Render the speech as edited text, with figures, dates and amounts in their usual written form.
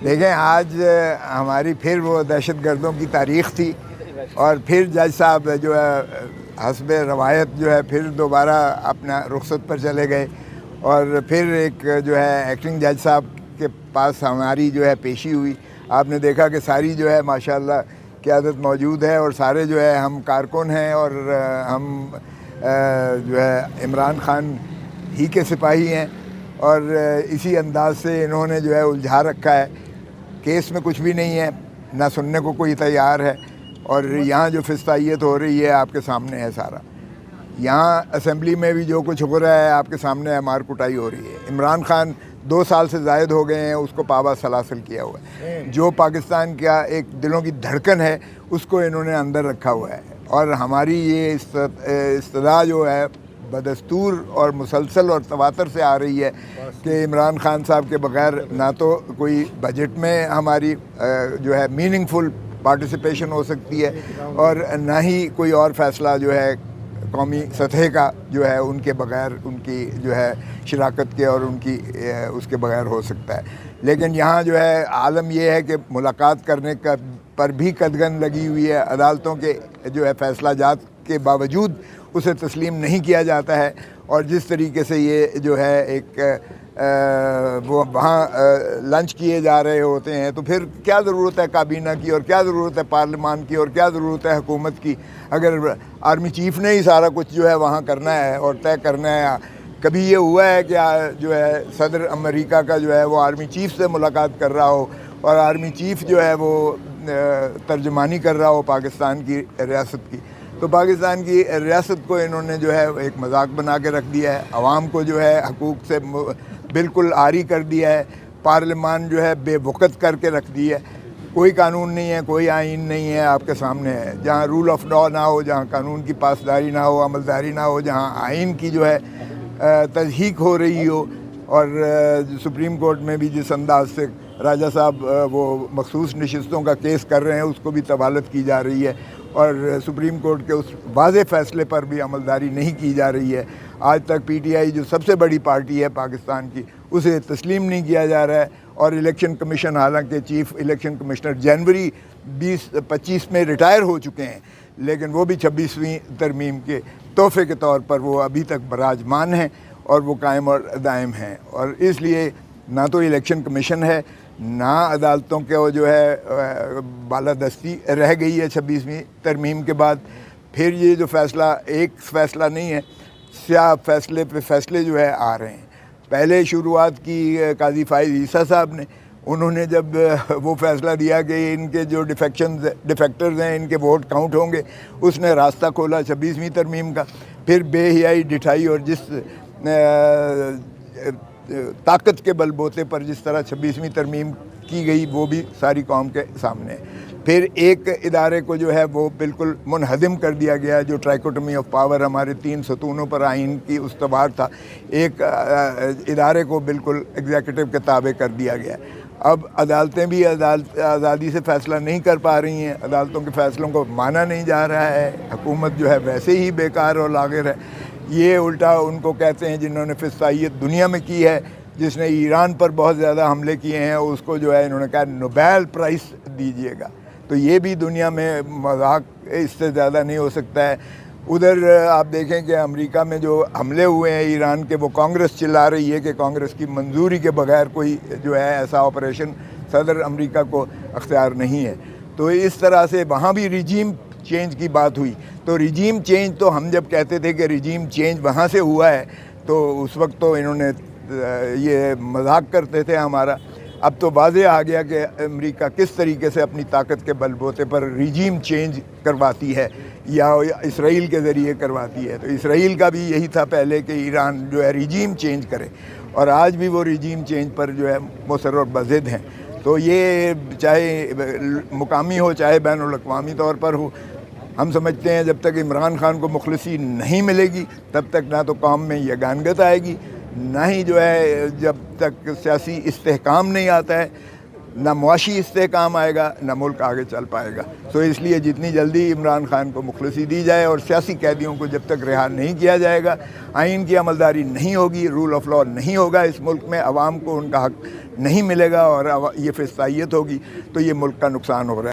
دیکھیں آج ہماری پھر وہ دہشت گردوں کی تاریخ تھی، اور پھر جج صاحب جو ہے حسب روایت جو ہے پھر دوبارہ اپنا رخصت پر چلے گئے، اور پھر ایک جو ہے ایکٹنگ جج صاحب کے پاس ہماری جو ہے پیشی ہوئی۔ آپ نے دیکھا کہ ساری جو ہے ماشاءاللہ قیادت موجود ہے، اور سارے جو ہے ہم کارکن ہیں، اور ہم جو ہے عمران خان ہی کے سپاہی ہیں، اور اسی انداز سے انہوں نے جو ہے الجھا رکھا ہے۔ کیس میں کچھ بھی نہیں ہے، نہ سننے کو کوئی تیار ہے، اور یہاں جو فسطائیت ہو رہی ہے آپ کے سامنے ہے سارا۔ یہاں اسمبلی میں بھی جو کچھ ہو رہا ہے آپ کے سامنے ہے، مار کٹائی ہو رہی ہے۔ عمران خان 2 سال سے زائد ہو گئے ہیں اس کو پابا سلاسل کیا ہوا ہے۔ جو پاکستان کا ایک دلوں کی دھڑکن ہے اس کو انہوں نے اندر رکھا ہوا ہے، اور ہماری یہ استدعا جو ہے بدستور اور مسلسل اور تواتر سے آ رہی ہے کہ عمران خان صاحب کے بغیر نہ تو کوئی بجٹ میں ہماری جو ہے میننگ فل پارٹیسپیشن ہو سکتی ہے، اور نہ ہی کوئی اور فیصلہ جو ہے قومی سطح کا جو ہے ان کے بغیر، ان کی جو ہے شراکت کے اور ان کی اس کے بغیر ہو سکتا ہے۔ لیکن یہاں جو ہے عالم یہ ہے کہ ملاقات کرنے کا پر بھی قدغن لگی ہوئی ہے، عدالتوں کے جو ہے فیصلہ جات کے باوجود اسے تسلیم نہیں کیا جاتا ہے، اور جس طریقے سے یہ جو ہے ایک وہ وہاں لنچ کیے جا رہے ہوتے ہیں، تو پھر کیا ضرورت ہے کابینہ کی، اور کیا ضرورت ہے پارلیمان کی، اور کیا ضرورت ہے حکومت کی، اگر آرمی چیف نے ہی سارا کچھ جو ہے وہاں کرنا ہے اور طے کرنا ہے۔ کبھی یہ ہوا ہے کہ جو ہے صدر امریکہ کا جو ہے وہ آرمی چیف سے ملاقات کر رہا ہو، اور آرمی چیف جو ہے وہ ترجمانی کر رہا ہو پاکستان کی ریاست کی؟ تو پاکستان کی ریاست کو انہوں نے جو ہے ایک مذاق بنا کے رکھ دیا ہے، عوام کو جو ہے حقوق سے بالکل عاری کر دیا ہے، پارلیمان جو ہے بے وقت کر کے رکھ دی ہے۔ کوئی قانون نہیں ہے، کوئی آئین نہیں ہے آپ کے سامنے ہے۔ جہاں رول آف لا نہ ہو، جہاں قانون کی پاسداری نہ ہو، عملداری نہ ہو، جہاں آئین کی جو ہے تضحیق ہو رہی ہو، اور سپریم کورٹ میں بھی جس انداز سے راجہ صاحب وہ مخصوص نشستوں کا کیس کر رہے ہیں اس کو بھی طوالت کی جا رہی ہے، اور سپریم کورٹ کے اس واضح فیصلے پر بھی عملداری نہیں کی جا رہی ہے۔ آج تک پی ٹی آئی جو سب سے بڑی پارٹی ہے پاکستان کی، اسے تسلیم نہیں کیا جا رہا ہے، اور الیکشن کمیشن حالانکہ چیف الیکشن کمشنر جنوری 2025 میں ریٹائر ہو چکے ہیں، لیکن وہ بھی 26ویں ترمیم کے تحفے کے طور پر وہ ابھی تک براجمان ہیں، اور وہ قائم اور دائم ہیں۔ اور اس لیے نہ تو الیکشن کمیشن ہے، نہ عدالتوں کے وہ جو ہے بالادستی رہ گئی ہے 26ویں ترمیم کے بعد۔ پھر یہ جو فیصلہ ایک فیصلہ نہیں ہے، سیاہ فیصلے پہ فیصلے جو ہے آ رہے ہیں۔ پہلے شروعات کی قاضی فائز عیسیٰ صاحب نے، انہوں نے جب وہ فیصلہ دیا کہ ان کے جو ڈیفیکٹرز ہیں ان کے ووٹ کاؤنٹ ہوں گے، اس نے راستہ کھولا 26ویں ترمیم کا۔ پھر بے حیائی ڈٹھائی، اور جس طاقت کے بل بوتے پر جس طرح 26ویں ترمیم کی گئی وہ بھی ساری قوم کے سامنے ہے۔ پھر ایک ادارے کو جو ہے وہ بالکل منہدم کر دیا گیا، جو ٹرائکوٹمی آف پاور ہمارے 3 ستونوں پر آئین کی استوار تھا، ایک ادارے کو بالکل ایگزیکٹو کے تابع کر دیا گیا۔ اب عدالتیں بھی آزادی سے فیصلہ نہیں کر پا رہی ہیں، عدالتوں کے فیصلوں کو مانا نہیں جا رہا ہے، حکومت جو ہے ویسے ہی بیکار اور لاغر ہے۔ یہ الٹا ان کو کہتے ہیں جنہوں نے فسطائیت دنیا میں کی ہے، جس نے ایران پر بہت زیادہ حملے کیے ہیں، اس کو جو ہے انہوں نے کہا نوبیل پرائز دیجیے گا۔ تو یہ بھی دنیا میں مذاق اس سے زیادہ نہیں ہو سکتا ہے۔ ادھر آپ دیکھیں کہ امریکہ میں جو حملے ہوئے ہیں ایران کے، وہ کانگریس چلا رہی ہے کہ کانگریس کی منظوری کے بغیر کوئی جو ہے ایسا آپریشن صدر امریکہ کو اختیار نہیں ہے۔ تو اس طرح سے وہاں بھی ریجیم چینج کی بات ہوئی۔ تو ریجیم چینج تو ہم جب کہتے تھے کہ ریجیم چینج وہاں سے ہوا ہے، تو اس وقت تو انہوں نے یہ مذاق کرتے تھے ہمارا۔ اب تو واضح آ گیا کہ امریکہ کس طریقے سے اپنی طاقت کے بل بوتے پر ریجیم چینج کرواتی ہے، یا اسرائیل کے ذریعے کرواتی ہے۔ تو اسرائیل کا بھی یہی تھا پہلے کہ ایران جو ہے ریجیم چینج کرے، اور آج بھی وہ ریجیم چینج پر جو ہے مصر اور بضد ہیں۔ تو یہ چاہے مقامی ہو چاہے بین الاقوامی طور پر ہو، ہم سمجھتے ہیں جب تک عمران خان کو مخلصی نہیں ملے گی تب تک نہ تو قوم میں یگانگت آئے گی، نہ ہی جو ہے جب تک سیاسی استحکام نہیں آتا ہے نہ معاشی استحکام آئے گا، نہ ملک آگے چل پائے گا۔ تو اس لیے جتنی جلدی عمران خان کو مخلصی دی جائے اور سیاسی قیدیوں کو جب تک رہا نہیں کیا جائے گا، آئین کی عملداری نہیں ہوگی، رول آف لاء نہیں ہوگا اس ملک میں، عوام کو ان کا حق نہیں ملے گا اور یہ فسطائیت ہوگی، تو یہ ملک کا نقصان ہو رہا ہے۔